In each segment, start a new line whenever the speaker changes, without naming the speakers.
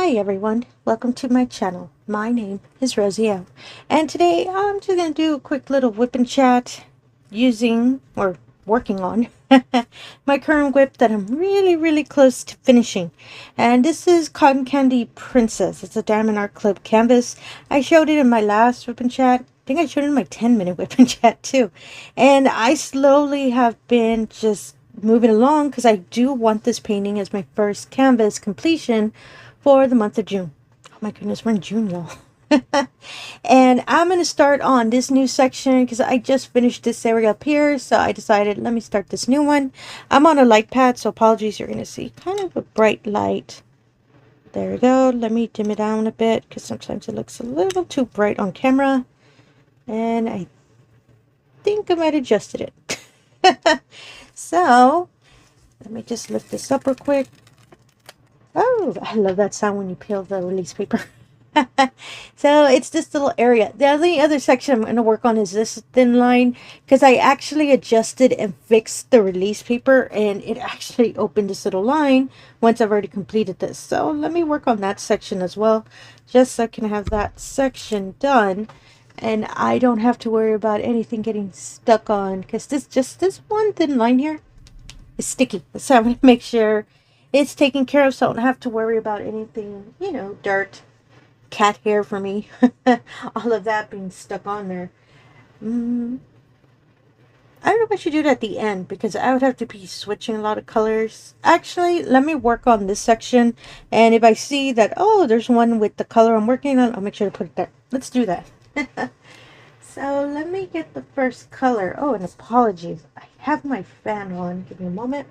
Hi everyone, welcome to my channel. My name is Rosy O, and today I'm just going to do a quick little whip and chat using or working on my current whip that I'm really close to finishing. And this is Cotton Candy Princess. It's a diamondartclub canvas. I showed it in my last whip and chat. I think I showed it in my 10-minute whip and chat too. And I slowly have been just moving along because I do want this painting as my first canvas completion for the month of June. Oh my goodness, we're in June, y'all. And I'm going to start on this new section because I just finished this area up here. So I decided, let me start this new one. I'm on a light pad, so apologies, you're going to see kind of a bright light. There we go. Let me dim it down a bit because sometimes it looks a little too bright on camera. And I think I might have adjusted it. So let me just lift this up real quick. Oh, I love that sound when you peel the release paper. So it's this little area. The only other section I'm going to work on is this thin line because I actually adjusted and fixed the release paper and it actually opened this little line once I've already completed this. So let me work on that section as well, just so I can have that section done and I don't have to worry about anything getting stuck on, because this one thin line here is sticky. So I'm going to make sure it's taken care of so I don't have to worry about anything, you know, dirt, cat hair for me, all of that being stuck on there. I don't know if I should do it at the end because I would have to be switching a lot of colors. Actually, let me work on this section, and if I see that, oh, there's one with the color I'm working on, I'll make sure to put it there. Let's do that. So let me get the first color. Oh, and apologies, I have my fan on. Give me a moment.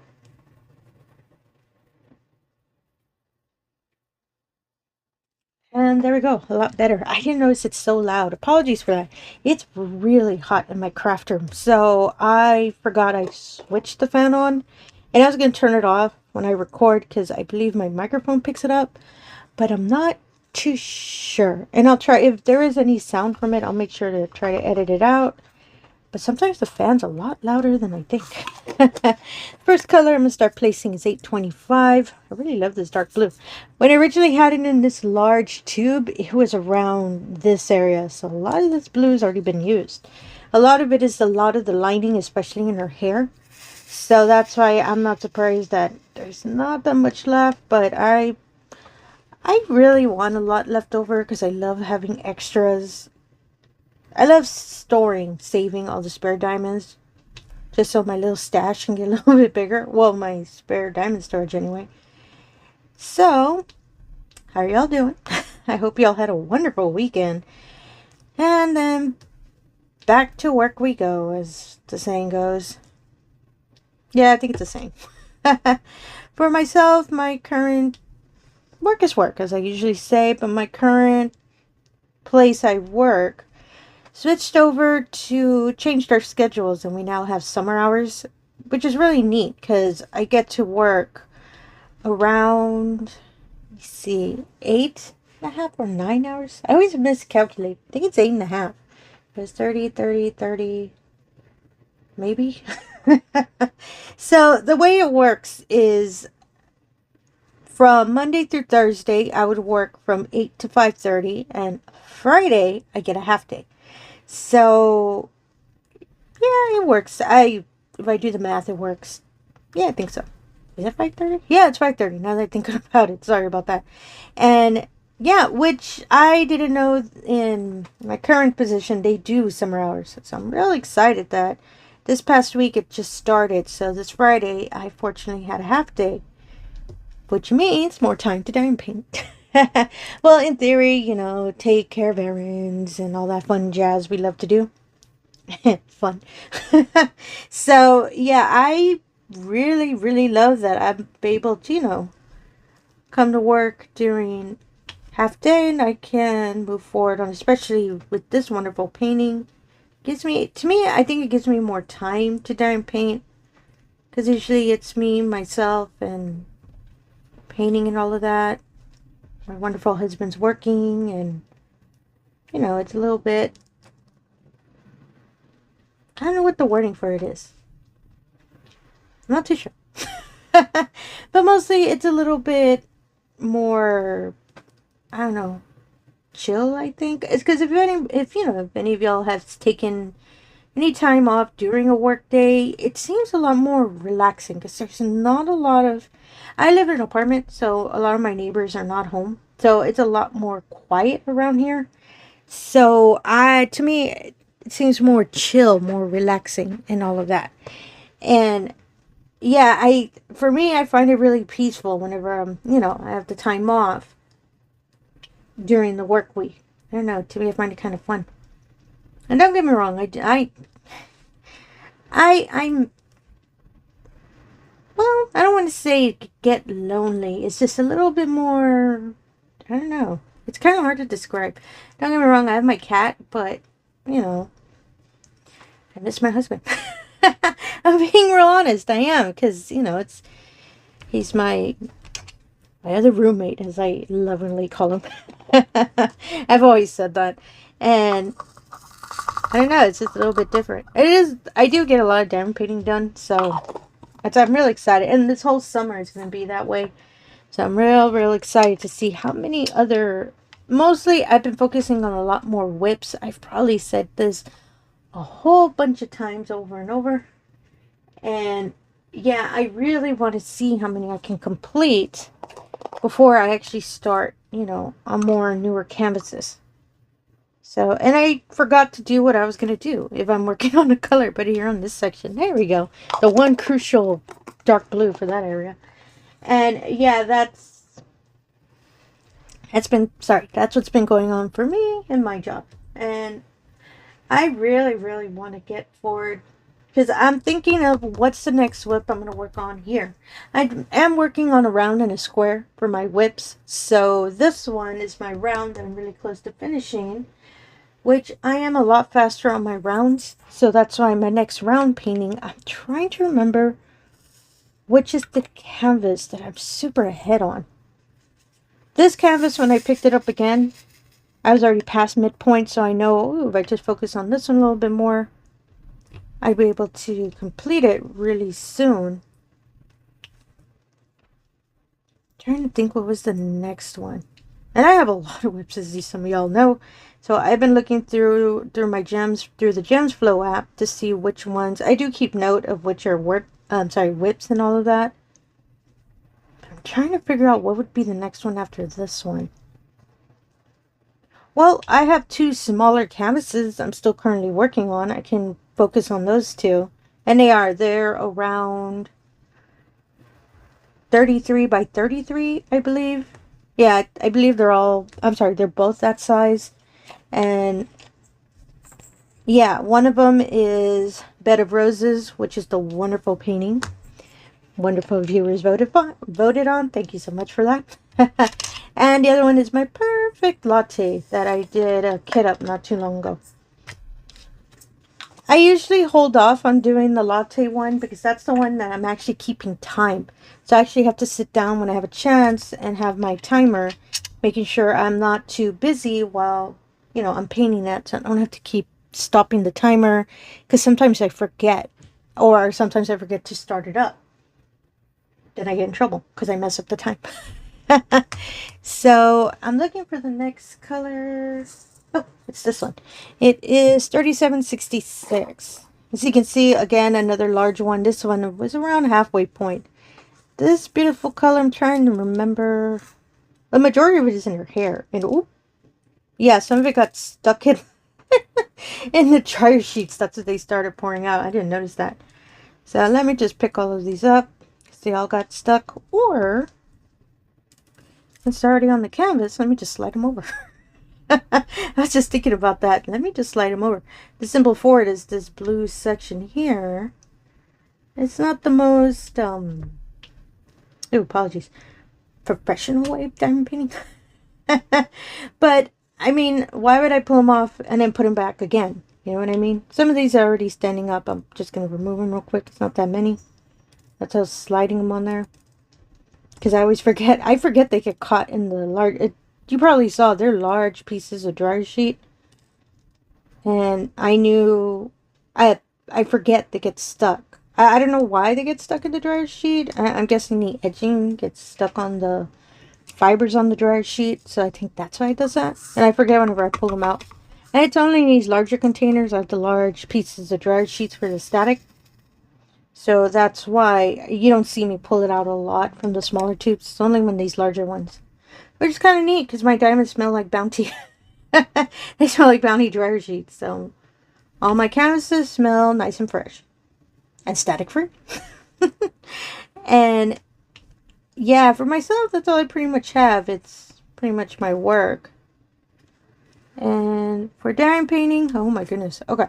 And there we go, a lot better. I didn't notice it's so loud. Apologies for that. It's really hot in my craft room, so I forgot I switched the fan on. And I was going to turn it off when I record because I believe my microphone picks it up. But I'm not too sure. And I'll try, if there is any sound from it, I'll make sure to try to edit it out. But sometimes the fan's a lot louder than I think. First color I'm going to start placing is 825. I really love this dark blue. When I originally had it in this large tube, it was around this area. So a lot of this blue has already been used. A lot of it is a lot of the lining, especially in her hair. So that's why I'm not surprised that there's not that much left. But I really want a lot left over because I love having extras. I love saving all the spare diamonds, just so my little stash can get a little bit bigger. Well, my spare diamond storage anyway. So, how are y'all doing? I hope y'all had a wonderful weekend. And then, back to work we go, as the saying goes. Yeah, I think it's a saying. For myself, my current work is work, as I usually say, but my current place I work switched over to changed our schedules, and we now have summer hours, which is really neat because I get to work around, let's see, 8.5 or 9 hours. I always miscalculate. I think it's 8.5. It's 30 maybe. So the way it works is from Monday through Thursday I would work from 8 to 5:30, and Friday I get a half day. So, yeah, it works. If I do the math, it works. Yeah, I think so. Is it 5:30? Yeah, it's 5:30. Now that I think about it. Sorry about that. And, yeah, which I didn't know in my current position, they do summer hours. So I'm really excited that this past week it just started. So this Friday, I fortunately had a half day, which means more time to diamond paint. Well, in theory, you know, take care of errands and all that fun jazz we love to do. Fun. So, yeah, I really love that I'm able to, you know, come to work during half day and I can move forward on, especially with this wonderful painting. To me, I think it gives me more time to diamond paint because usually it's me, myself, and painting and all of that. My wonderful husband's working, and you know, it's a little bit, I don't know what the wording for it is. I'm not too sure. But mostly it's a little bit more I don't know, chill, I think. It's because if any of y'all have taken any time off during a work day, it seems a lot more relaxing because there's not a lot of. I live in an apartment, so a lot of my neighbors are not home, so it's a lot more quiet around here. So to me, it seems more chill, more relaxing, and all of that. And yeah, for me, I find it really peaceful whenever I have the time off during the work week. I don't know. To me, I find it kind of fun. And don't get me wrong, I'm well, I don't want to say get lonely. It's just a little bit more. I don't know. It's kind of hard to describe. Don't get me wrong, I have my cat, but you know, I miss my husband. I'm being real honest. I am because he's my other roommate, as I lovingly call him. I've always said that, and I don't know. It's just a little bit different. It is. I do get a lot of diamond painting done, so I'm really excited. And this whole summer is going to be that way. So I'm real excited to see how many other. Mostly, I've been focusing on a lot more whips. I've probably said this a whole bunch of times over and over. And yeah, I really want to see how many I can complete before I actually start, on more newer canvases. So, and I forgot to do what I was going to do if I'm working on a color, but here on this section, there we go. The one crucial dark blue for that area. And yeah, that's what's been going on for me in my job. And I really want to get forward because I'm thinking of what's the next whip I'm going to work on here. I am working on a round and a square for my whips. So this one is my round that I'm really close to finishing, which I am a lot faster on my rounds. So that's why my next round painting, I'm trying to remember which is the canvas that I'm super ahead on. This canvas, when I picked it up again, I was already past midpoint, so I know if I just focus on this one a little bit more, I'd be able to complete it really soon. Trying to think what was the next one. And I have a lot of whips, as some of y'all know. So I've been looking through my gems, through the Gems Flow app to see which ones. I do keep note of which are whips and all of that. I'm trying to figure out what would be the next one after this one. Well, I have two smaller canvases I'm still currently working on. I can focus on those two. And they're around 33 by 33, I believe. Yeah, I believe they're both that size. And yeah, one of them is Bed of Roses, which is the wonderful painting wonderful viewers voted on. Thank you so much for that. And the other one is my perfect latte that I did a kit up not too long ago. I usually hold off on doing the latte one because that's the one that I'm actually keeping time. So I actually have to sit down when I have a chance and have my timer, making sure I'm not too busy while, I'm painting that. So I don't have to keep stopping the timer because sometimes I forget, or sometimes I forget to start it up. Then I get in trouble because I mess up the time. So I'm looking for the next color. Oh, it's this one. It is 3766. As you can see, again, another large one. This one was around halfway point. This beautiful color, I'm trying to remember. The majority of it is in her hair. And oh, yeah, some of it got stuck in in the dryer sheets. That's what they started pouring out. I didn't notice that. So let me just pick all of these up. They all got stuck, or it's already on the canvas. Let me just slide them over. I was just thinking about that. Let me just slide them over. The symbol for it is this blue section here. It's not the most apologies, professional way of diamond painting. But I mean, why would I pull them off and then put them back again? You know what I mean? Some of these are already standing up. I'm just going to remove them real quick. It's not that many. That's how I was sliding them on there. Because I always forget. I forget they get caught in the large. You probably saw they're large pieces of dryer sheet. And I knew. I forget they get stuck. I don't know why they get stuck in the dryer sheet. I'm guessing the edging gets stuck on the fibers on the dryer sheet, so I think that's why it does that. And I forget whenever I pull them out. And it's only in these larger containers, like the large pieces of dryer sheets for the static. So that's why you don't see me pull it out a lot from the smaller tubes. It's only when these larger ones. Which is kind of neat because my diamonds smell like Bounty. They smell like Bounty dryer sheets. So all my canvases smell nice and fresh. And static free. And yeah, for myself, that's all I pretty much have. It's pretty much my work. And for diamond painting, oh my goodness. Okay.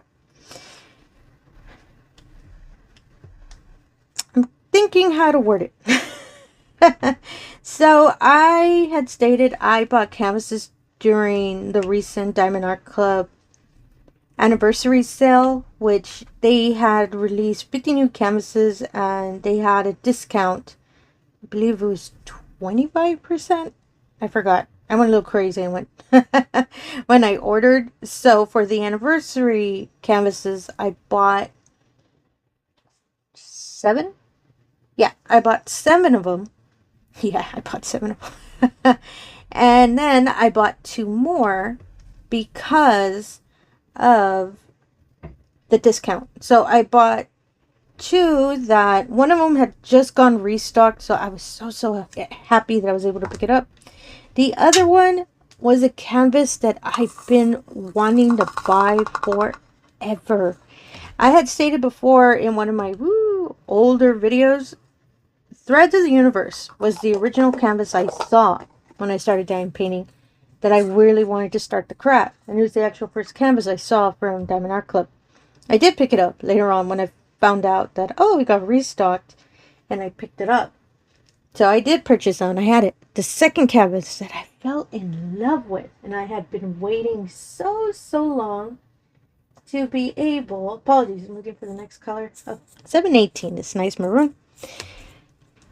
I'm thinking how to word it. So I had stated I bought canvases during the recent Diamond Art Club anniversary sale, which they had released 50 new canvases and they had a discount. I believe it was 25%. I forgot. I went a little crazy and went when I ordered. So for the anniversary canvases, I bought 7. Yeah, I bought 7 of them. Yeah, I bought 7 of them. And then I bought 2 more because of the discount. So I bought 2 that one of them had just gone restocked, so I was so happy that I was able to pick it up. The other one was a canvas that I've been wanting to buy forever. I had stated before in one of my older videos, Threads of the Universe was the original canvas I saw when I started diamond painting that I really wanted to start the craft. And it was the actual first canvas I saw from Diamond Art Club. I did pick it up later on when I found out that, oh, it got restocked, and I picked it up. So I did purchase it and I had it. The second canvas that I fell in love with, and I had been waiting so long to be able, apologies, I'm looking for the next color. Oh, 718, this nice maroon.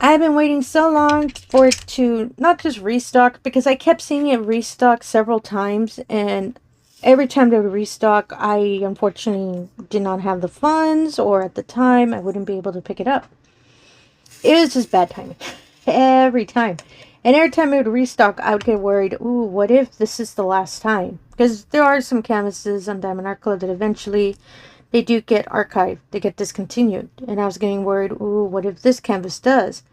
I've been waiting so long for it to not just restock, because I kept seeing it restock several times, and every time they would restock, I unfortunately did not have the funds, or at the time, I wouldn't be able to pick it up. It was just bad timing. Every time. And every time it would restock, I would get worried, ooh, what if this is the last time? Because there are some canvases on Diamond Art Club that eventually they do get archived. They get discontinued. And I was getting worried, ooh, what if this canvas does?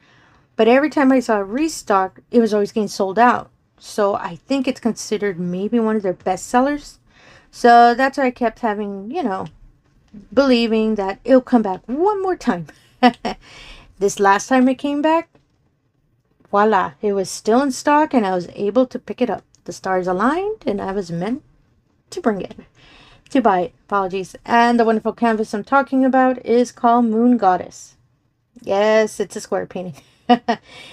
But every time I saw a restock, it was always getting sold out. So I think it's considered maybe one of their best sellers. So that's why I kept having, you know, believing that it'll come back one more time. This last time it came back, voila, it was still in stock and I was able to pick it up. The stars aligned and I was meant to bring it, to buy it. Apologies. And the wonderful canvas I'm talking about is called Moon Goddess. Yes, it's a square painting.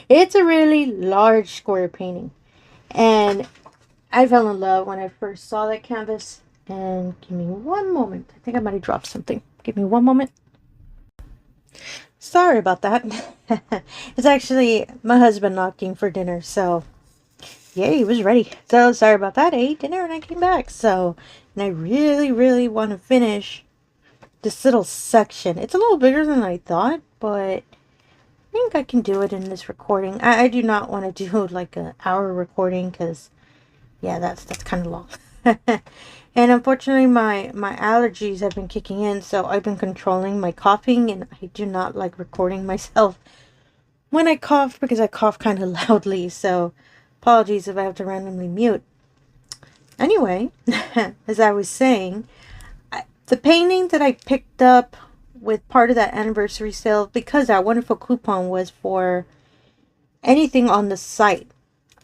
It's a really large square painting. And I fell in love when I first saw that canvas. And give me one moment. I think I might have dropped something. Give me one moment. Sorry about that. It's actually my husband knocking for dinner. So, yeah, he was ready. So, sorry about that. I ate dinner and I came back. So, and I really want to finish this little section. It's a little bigger than I thought, but I think I can do it in this recording. I do not want to do like an hour recording because, yeah, that's kind of long. And unfortunately, my allergies have been kicking in, so I've been controlling my coughing, and I do not like recording myself when I cough because I cough kind of loudly, so apologies if I have to randomly mute. Anyway, as I was saying, the painting that I picked up with part of that anniversary sale, because that wonderful coupon was for anything on the site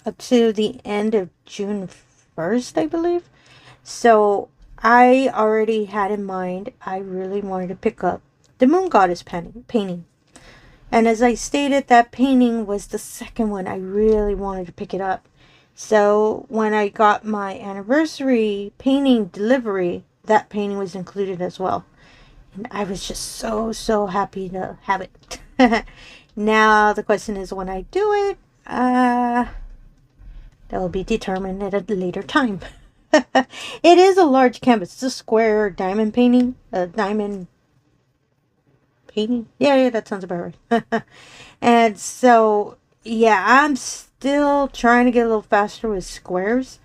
up to the end of June 1st, I believe. So I already had in mind, I really wanted to pick up the Moon Goddess painting. And as I stated, that painting was the second one I really wanted to pick it up. So when I got my anniversary painting delivery, that painting was included as well. And I was just so happy to have it. Now the question is, when I do it, that will be determined at a later time. It is a large canvas. It's a square diamond painting. Diamond painting? Yeah, that sounds about right. And so yeah, I'm still trying to get a little faster with squares.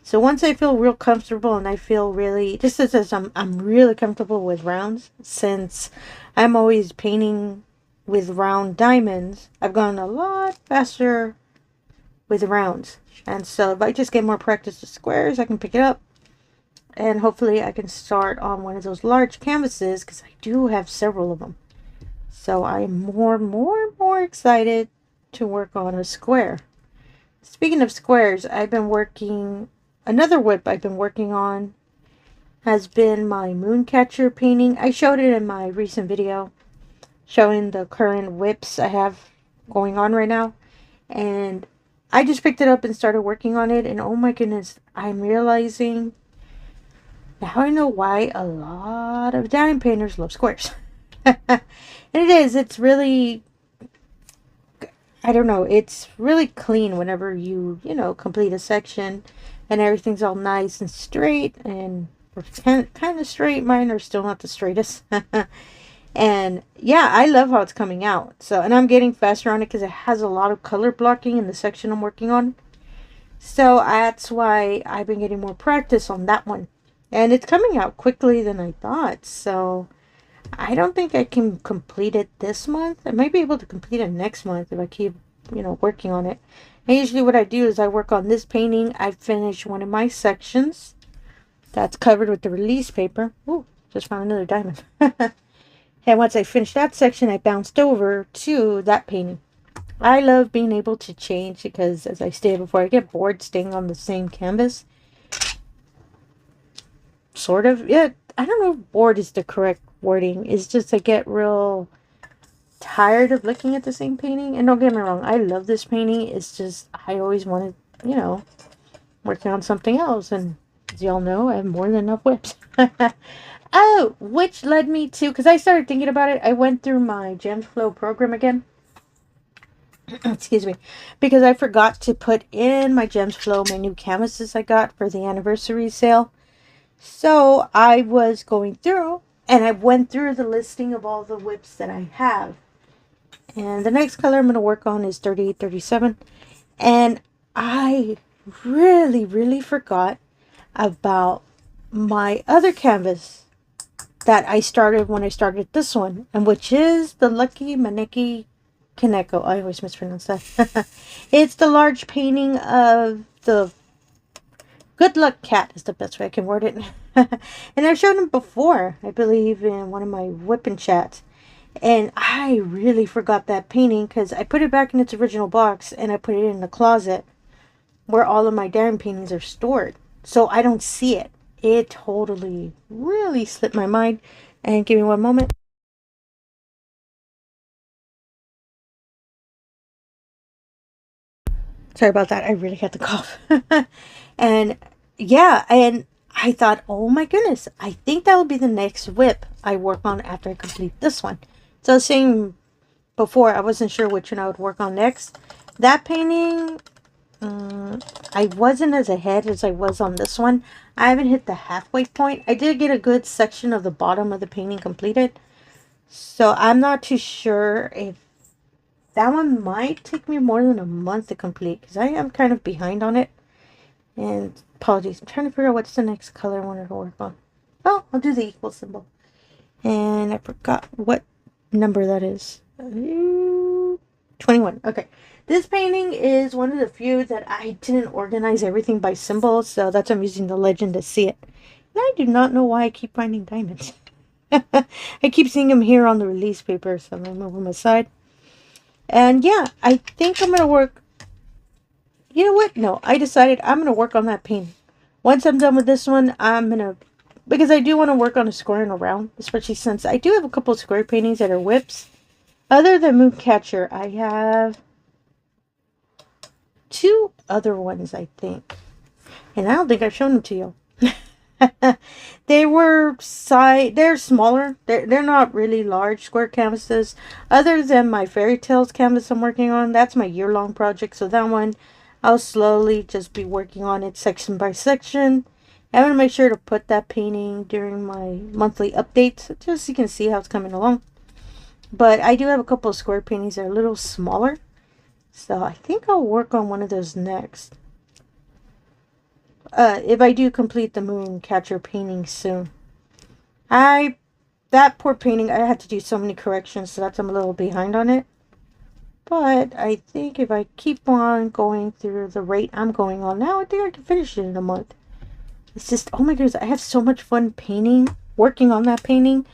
So once I feel real comfortable and I feel really, just as I'm really comfortable with rounds, since I'm always painting with round diamonds, I've gone a lot faster with rounds. And so if I just get more practice with squares, I can pick it up. And hopefully I can start on one of those large canvases because I do have several of them. So I am more excited to work on a square. Speaking of squares, another WIP I've been working on has been my Mooncatcher painting. I showed it in my recent video showing the current WIPs I have going on right now. And I just picked it up and started working on it. And oh my goodness, I'm realizing now I know why a lot of diamond painters love squares. And it's really, I don't know, it's really clean whenever complete a section and everything's all nice and straight and kind of straight. Mine are still not the straightest. And yeah, I love how it's coming out. So, and I'm getting faster on it because it has a lot of color blocking in the section I'm working on. So that's why I've been getting more practice on that one. And it's coming out quickly than I thought. So I don't think I can complete it this month. I might be able to complete it next month if I keep, working on it. And usually what I do is I work on this painting. I finish one of my sections that's covered with the release paper. Ooh, just found another diamond. And once I finished that section, I bounced over to that painting. I love being able to change because, as I stated before, I get bored staying on the same canvas. Sort of. Yeah, I don't know if bored is the correct wording. It's just I get real tired of looking at the same painting. And don't get me wrong, I love this painting. It's just I always wanted, working on something else. And as y'all know, I have more than enough WIPs. Oh, which led me to, because I started thinking about it, I went through my Gems Flow program again. Excuse me. Because I forgot to put in my Gems Flow my new canvases I got for the anniversary sale. So I was going through, and I went through the listing of all the WIPs that I have. And the next color I'm going to work on is 3837. And I really forgot about my other canvas that I started when I started this one, and which is the Lucky Maneki Kaneko. I always mispronounce that. It's the large painting of the Good Luck Cat is the best way I can word it. And I've shown him before, I believe, in one of my WIP&Chats. And I really forgot that painting because I put it back in its original box and I put it in the closet where all of my diamond paintings are stored. So I don't see it. It totally really slipped my mind. And give me one moment. Sorry about that. I really had to cough. And yeah, and I thought, oh my goodness, I think that will be the next WIP I work on after I complete this one. So I was saying before, I wasn't sure which one I would work on next. That painting, I wasn't as ahead as I was on this one. I haven't hit the halfway point. I did get a good section of the bottom of the painting completed. So I'm not too sure if that one might take me more than a month to complete because I am kind of behind on it. And apologies, I'm trying to figure out what's the next color I wanted to work on. Oh, I'll do the equal symbol. And I forgot what number that is. 21. Okay. This painting is one of the few that I didn't organize everything by symbols, so that's why I'm using the legend to see it. And I do not know why I keep finding diamonds. I keep seeing them here on the release paper, so I'm going to move them aside. And yeah, I think I'm going to work... You know what? No, I decided I'm going to work on that painting. Once I'm done with this one, I'm going to... Because I do want to work on a square and a round, especially since I do have a couple of square paintings that are WIPs. Other than Mooncatcher, I have 2 other ones, I think. And I don't think I've shown them to you. They're smaller. They're not really large square canvases. Other than my Fairy Tales canvas I'm working on, that's my year-long project. So that one, I'll slowly just be working on it section by section. I'm going to make sure to put that painting during my monthly updates, just so you can see how it's coming along. But I do have a couple of square paintings that are a little smaller. So I think I'll work on one of those next. If I do complete the moon catcher painting soon. That poor painting, I had to do so many corrections, so that's I'm a little behind on it. But I think if I keep on going through the rate I'm going on now, I think I can finish it in a month. It's just, oh my goodness, I have so much fun painting, working on that painting,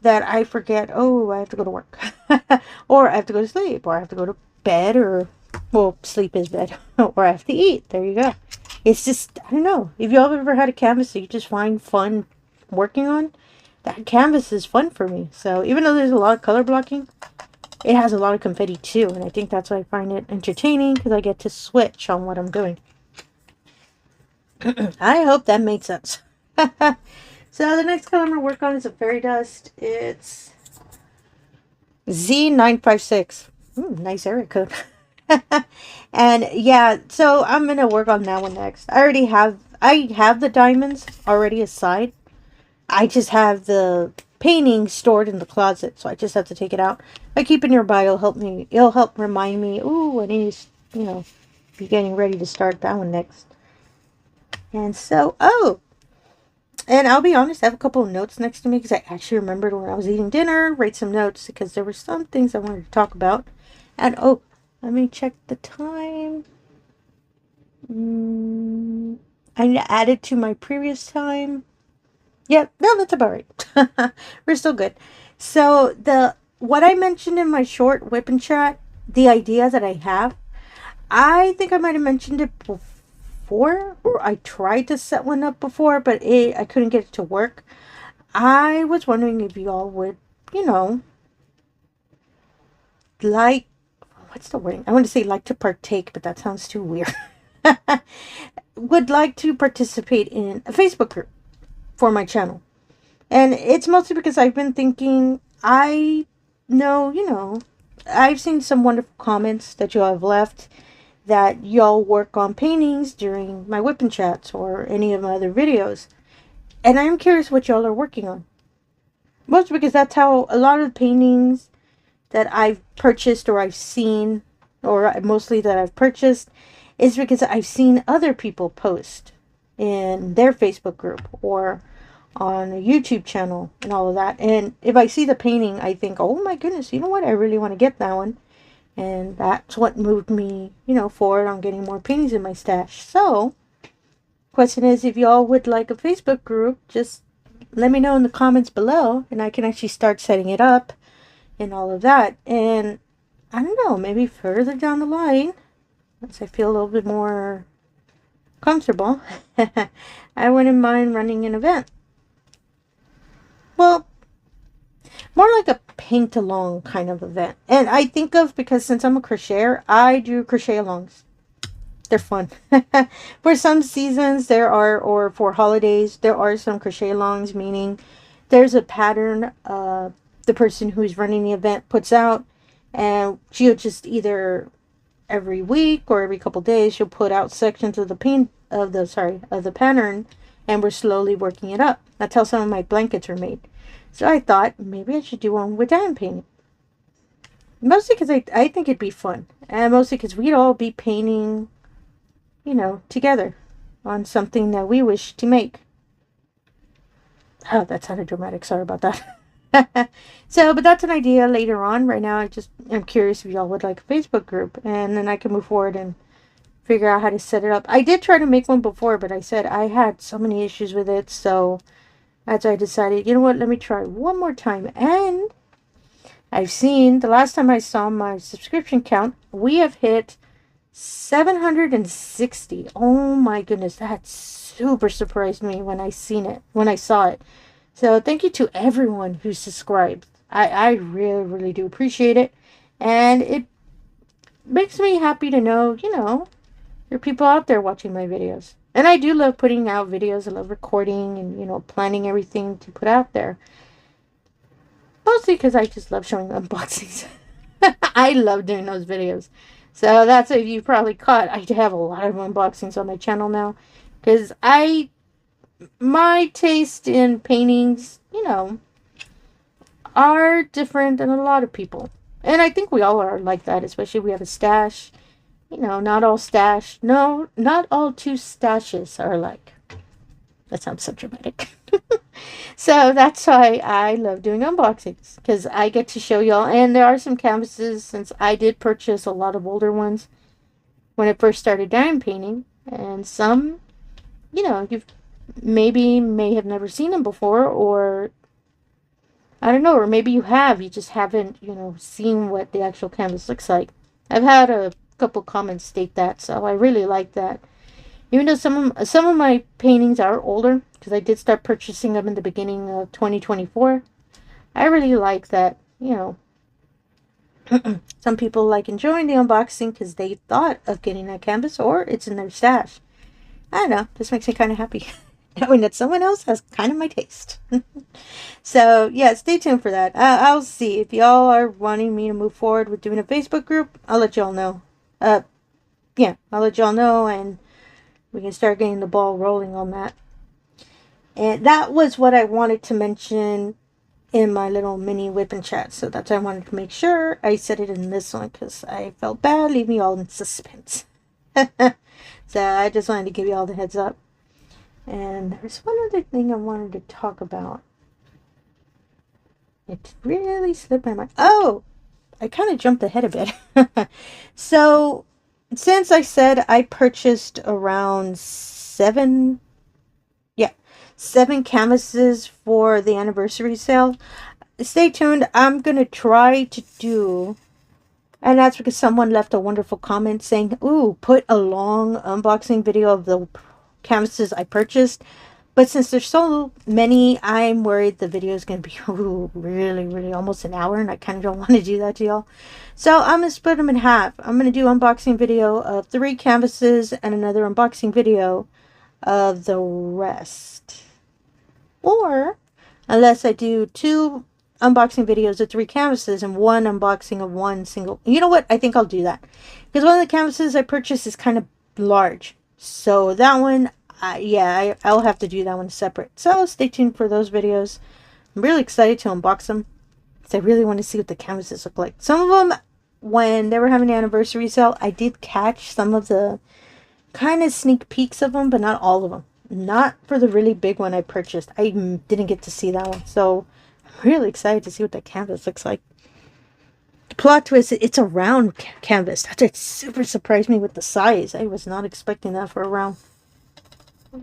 that I forget, oh, I have to go to work. Or I have to go to sleep, or I have to go to bed, or, well, sleep is bed, or I have to eat. There you go. It's just, I don't know. If y'all ever had a canvas that you just find fun working on, that canvas is fun for me. So even though there's a lot of color blocking, it has a lot of confetti too. And I think that's why I find it entertaining, because I get to switch on what I'm doing. I hope that made sense. So the next color I'm going to work on is a fairy dust. It's Z956. Nice area code. And yeah, so I'm going to work on that one next. I have the diamonds already aside. I just have the painting stored in the closet, so I just have to take it out. I keep it nearby. It'll help remind me, ooh, I need to, be getting ready to start that one next. And so, and I'll be honest, I have a couple of notes next to me because I actually remembered when I was eating dinner, write some notes because there were some things I wanted to talk about. And let me check the time. I added to my previous time. Yep, no, that's about right. We're still good. So what I mentioned in my short WIP&Chat, the idea that I have, I think I might have mentioned it before, or I tried to set one up before, but I couldn't get it to work. I was wondering if y'all would, like, what's the wording? I want to say like to partake, but that sounds too weird. Would like to participate in a Facebook group for my channel. And it's mostly because I've been thinking, I know, I've seen some wonderful comments that y'all have left, that y'all work on paintings during my WIP&Chats or any of my other videos. And I'm curious what y'all are working on. Mostly because that's how a lot of the paintings that I've purchased or I've seen, or mostly that I've purchased, is because I've seen other people post in their Facebook group or on a YouTube channel and all of that. And if I see the painting, I think, oh my goodness, you know what? I really want to get that one. And that's what moved me, forward on getting more paintings in my stash. So, question is, if y'all would like a Facebook group, just let me know in the comments below, and I can actually start setting it up and all of that. And I don't know, maybe further down the line, once I feel a little bit more comfortable, I wouldn't mind running an event. Well, more like a paint along kind of event. And I think of, because since I'm a crocheter, I do crochet alongs. They're fun. For some seasons or for holidays, there are some crochet alongs, meaning there's a pattern the person who's running the event puts out, and she'll just either every week or every couple days, she'll put out sections of the pattern, and we're slowly working it up. That's how some of my blankets are made. So I thought maybe I should do one with diamond painting. Mostly because I think it'd be fun. And mostly because we'd all be painting, together on something that we wish to make. Oh, that sounded dramatic. Sorry about that. But that's an idea later on. Right now, I'm curious if y'all would like a Facebook group. And then I can move forward and figure out how to set it up. I did try to make one before, but I said I had so many issues with it. So that's why I decided, you know what, let me try one more time. And I've seen, the last time I saw my subscription count, we have hit 760. Oh my goodness, that super surprised me when I saw it. So thank you to everyone who subscribed. I really, really do appreciate it. And it makes me happy to know, there are people out there watching my videos. And I do love putting out videos. I love recording and, planning everything to put out there. Mostly because I just love showing unboxings. I love doing those videos. So that's, if you probably caught, I have a lot of unboxings on my channel now. Because my taste in paintings, are different than a lot of people. And I think we all are like that, especially if we have a stash. You know, not all stash. No, not all two stashes are alike. That sounds so dramatic. So that's why I love doing unboxings, because I get to show y'all. And there are some canvases, since I did purchase a lot of older ones when I first started diamond painting. And some, you know, you've may have never seen them before, or I don't know, or maybe you have, you just haven't, you know, seen what the actual canvas looks like. I've had a couple comments state that, so I really like that. Even though some of my paintings are older, because I did start purchasing them in the beginning of 2024, I really like that, you know, some people like enjoying the unboxing because they thought of getting that canvas, or it's in their stash. I don't know, this makes me kind of happy, knowing that someone else has kind of my taste. So, yeah, stay tuned for that. I'll see. If y'all are wanting me to move forward with doing a Facebook group, I'll let y'all know. Yeah, I'll let y'all know, and we can start getting the ball rolling on that. And that was what I wanted to mention in my little mini WIP&Chat. So that's why I wanted to make sure I said it in this one, because I felt bad leaving you all in suspense. So I just wanted to give you all the heads up. And there's one other thing I wanted to talk about. It really slipped my mind. Oh, I kind of jumped ahead a bit. So, since I said I purchased around seven canvases for the anniversary sale, stay tuned. I'm going to try to do, and that's because someone left a wonderful comment saying, ooh, put a long unboxing video of the canvases I purchased. But since there's so many, I'm worried the video is going to be really almost an hour, and I kind of don't want to do that to y'all. So I'm going to split them in half. I'm going to do unboxing video of 3 canvases and another unboxing video of the rest. Or, unless I do 2 unboxing videos of 3 canvases and 1 unboxing of 1 single. You know what? I think I'll do that. Because one of the canvases I purchased is kind of large. So that one, I'll have to do that one separate. So stay tuned for those videos. I'm really excited to unbox them, because I really want to see what the canvases look like. Some of them, when they were having an anniversary sale, I did catch some of the kind of sneak peeks of them, but not all of them. Not for the really big one I purchased. I didn't get to see that one. So I'm really excited to see what that canvas looks like. Plot twist, it's a round canvas. That super surprised me with the size. I was not expecting that for a round.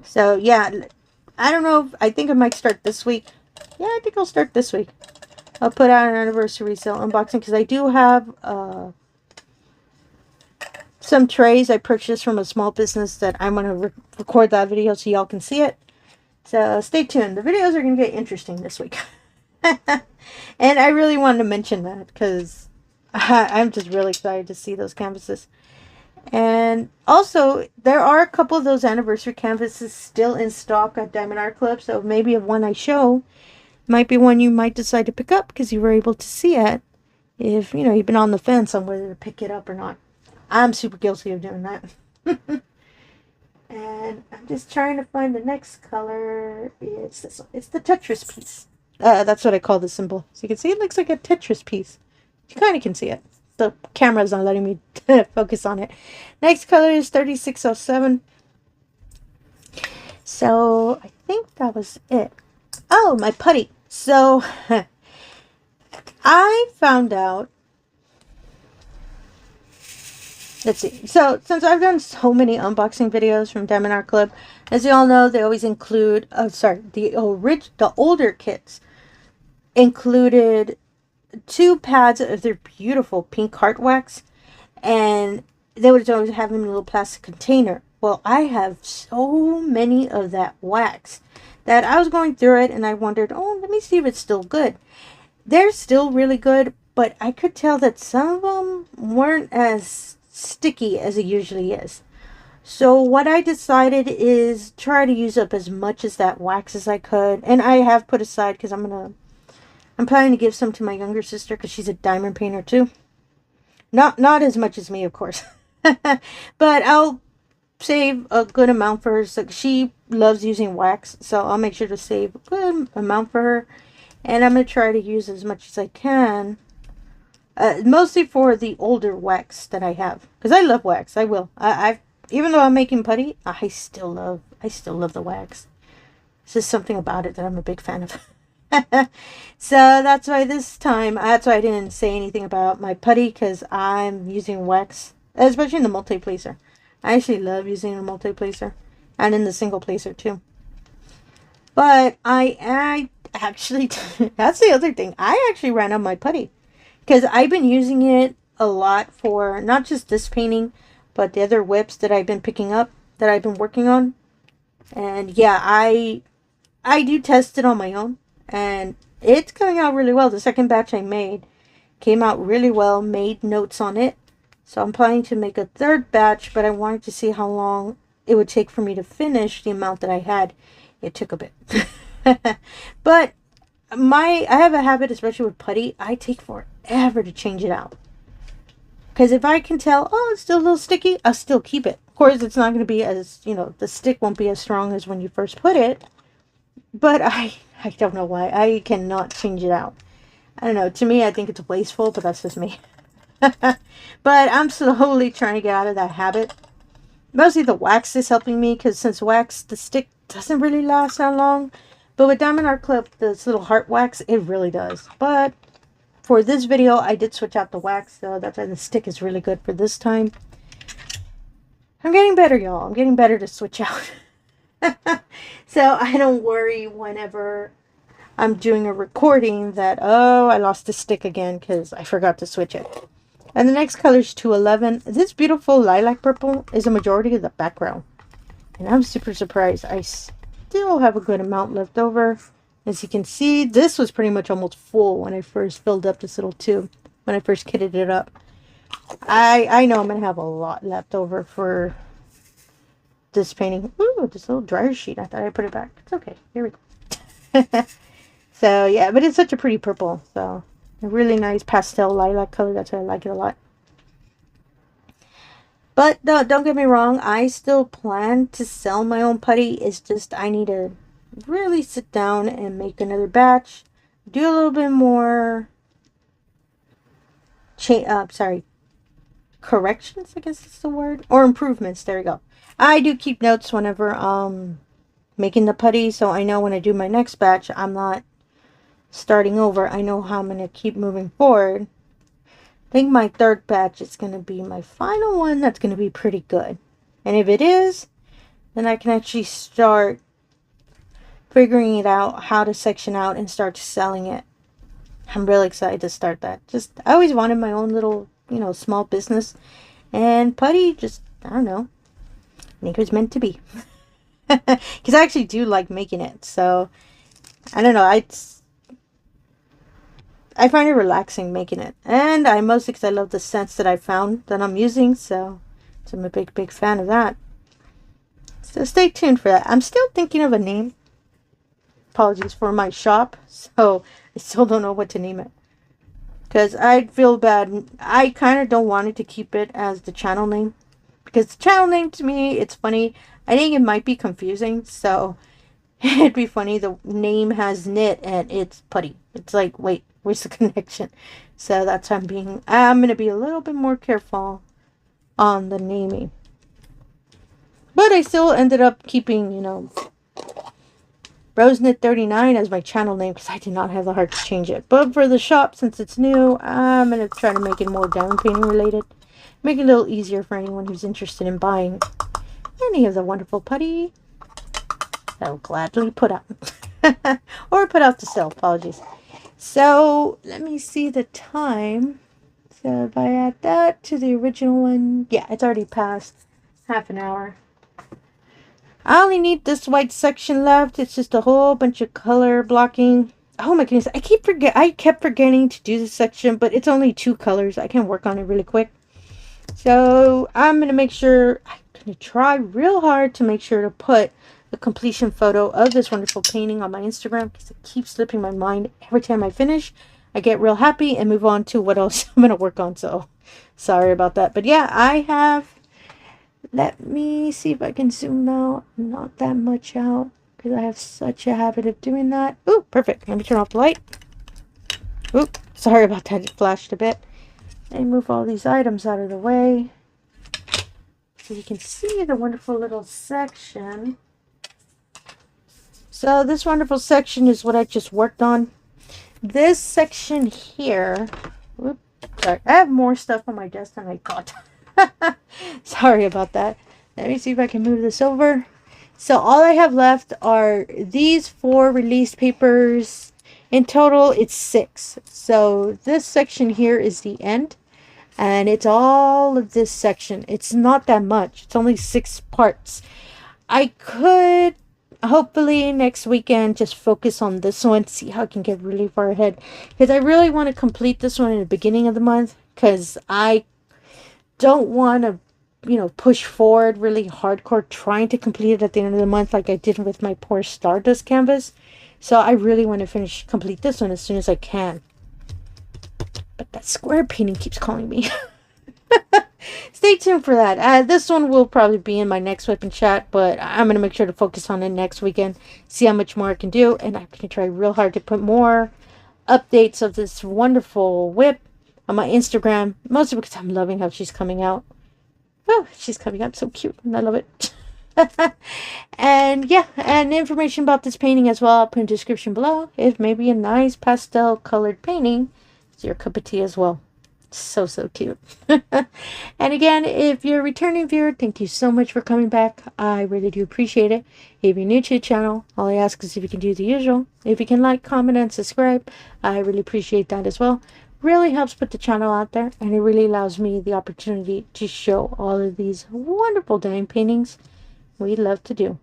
So, yeah, I don't know. I think I might start this week. Yeah, I think I'll start this week. I'll put out an anniversary sale unboxing, because I do have some trays I purchased from a small business that I'm going to record that video so y'all can see it. So, stay tuned. The videos are going to get interesting this week. And I really wanted to mention that, because I'm just really excited to see those canvases. And also, there are a couple of those anniversary canvases still in stock at diamondartclub. So maybe if one I show might be one you might decide to pick up, because you were able to see it. If, you know, you've been on the fence on whether to pick it up or not. I'm super guilty of doing that. And I'm just trying to find the next color. It's this one. It's the Tetris piece. That's what I call the symbol. So you can see it looks like a Tetris piece. You kind of can see it. The camera's not letting me focus on it. Next color is 3607. So I think that was it. Oh, my putty. So I found out. Let's see. So since I've done so many unboxing videos from Diamond Art Club, as you all know, they always include. The older kits included 2 pads of their beautiful pink heart wax, and they would always have them in a little plastic container. Well, I have so many of that wax that I was going through it, and I wondered, oh, let me see if it's still good. They're still really good, but I could tell that some of them weren't as sticky as it usually is. So what I decided is try to use up as much as that wax as I could, and I have put aside, because I'm planning to give some to my younger sister, because she's a diamond painter too. Not as much as me, of course. But I'll save a good amount for her. So she loves using wax, so I'll make sure to save a good amount for her. And I'm going to try to use as much as I can Mostly for the older wax that I have, because I love wax. I will. I've even though I'm making putty, I still love the wax. It's just something about it that I'm a big fan of. So that's why that's why I didn't say anything about my putty, because I'm using wax, especially in the multi-placer. I actually love using a multi-placer, and in the single placer too. But I actually, that's the other thing. I actually ran out my putty, because I've been using it a lot for not just this painting, but the other whips that I've been picking up, that I've been working on. And yeah, I do test it on my own, and it's coming out really well. The second batch I made came out really well, made notes on it. So I'm planning to make a third batch, but I wanted to see how long it would take for me to finish the amount that I had. It took a bit. But I have a habit, especially with putty, I take forever to change it out. Because if I can tell, oh, it's still a little sticky, I'll still keep it. Of course, it's not going to be as, the stick won't be as strong as when you first put it. But I don't know why. I cannot change it out. I don't know. To me, I think it's wasteful, but that's just me. But I'm slowly trying to get out of that habit. Mostly the wax is helping me, because since wax, the stick doesn't really last that long. But with diamondartclub, this little heart wax, it really does. But for this video, I did switch out the wax, so that's why the stick is really good for this time. I'm getting better, y'all. I'm getting better to switch out. So I don't worry whenever I'm doing a recording that, oh, I lost the stick again because I forgot to switch it. And the next color is 211. This beautiful lilac purple is a majority of the background. And I'm super surprised. I still have a good amount left over. As you can see, this was pretty much almost full when I first filled up this little tube. When I first kitted it up. I know I'm going to have a lot left over for this painting. Ooh, this little dryer sheet. I thought I put it back. It's okay. Here we go. So, yeah. But it's such a pretty purple. So, a really nice pastel lilac color. That's why I like it a lot. But no, don't get me wrong. I still plan to sell my own putty. It's just I need to really sit down and make another batch. Do a little bit more corrections, I guess is the word, or improvements. There we go. I do keep notes whenever making the putty, so I know when I do my next batch, I'm not starting over. I know how I'm going to keep moving forward. I think my third batch is going to be my final one. That's going to be pretty good. And if it is, then I can actually start figuring it out, how to section out and start selling it. I'm really excited to start that. I always wanted my own little, small business. And putty, I don't know. I think it was meant to be. Because I actually do like making it. So, I don't know. I find it relaxing making it. And mostly because I love the scents that I found that I'm using. So I'm a big, big fan of that. So stay tuned for that. I'm still thinking of a name. Apologies for my shop. So I still don't know what to name it. Because I'd feel bad. I kind of don't want it to keep it as the channel name. Because the channel name to me, it's funny. I think it might be confusing. So it'd be funny. The name has knit and it's putty. It's like, wait, where's the connection? So that's why I'm going to be a little bit more careful on the naming. But I still ended up keeping, RoseKnit39 as my channel name because I did not have the heart to change it. But for the shop, since it's new, I'm going to try to make it more diamond painting related. Make it a little easier for anyone who's interested in buying any of the wonderful putty that I'll gladly put out. Or put out to sell, apologies. So, let me see the time. So, if I add that to the original one, yeah, it's already past half an hour. I only need this white section left. It's just a whole bunch of color blocking. Oh my goodness, I kept forgetting to do this section, but it's only 2 colors. I can work on it really quick. So I'm going to make sure, I'm going to try real hard to make sure to put the completion photo of this wonderful painting on my Instagram because it keeps slipping my mind. Every time I finish, I get real happy and move on to what else I'm going to work on. So sorry about that. But yeah, I have, let me see if I can zoom out. Not that much out because I have such a habit of doing that. Ooh, perfect. Let me turn off the light. Ooh, sorry about that. It flashed a bit. And move all these items out of the way so you can see the wonderful little section. So this wonderful section is what I just worked on. This section here, whoop, sorry, I have more stuff on my desk than I got. Sorry about that. Let me see if I can move this over. So all I have left are these 4 release papers. In total, it's 6. So this section here is the end. And it's all of this section. It's not that much. It's only 6 parts. I could hopefully next weekend just focus on this one, see how I can get really far ahead, because I really want to complete this one in the beginning of the month, because I don't want to, you know, push forward really hardcore trying to complete it at the end of the month like I did with my poor Stardust canvas. So I really want to complete this one as soon as I can. But that square painting keeps calling me. Stay tuned for that. This one will probably be in my next WIP&Chat, but I'm going to make sure to focus on it next weekend. See how much more I can do. And I'm going to try real hard to put more updates of this wonderful WIP on my Instagram. Mostly because I'm loving how she's coming out. Oh, she's coming out so cute. And I love it. And yeah, and information about this painting as well, I'll put in the description below. If maybe a nice pastel colored painting is your cup of tea as well. So cute. And again, if you're a returning viewer, thank you so much for coming back. I really do appreciate it. If you're new to the channel, all I ask is if you can do the usual. If you can like, comment, and subscribe, I really appreciate that as well. Really helps put the channel out there, and it really allows me the opportunity to show all of these wonderful diamond paintings we love to do.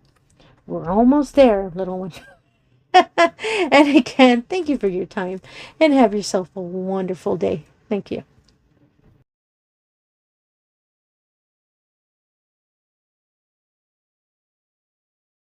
We're almost there, little one. And again, thank you for your time, and have yourself a wonderful day. Thank you.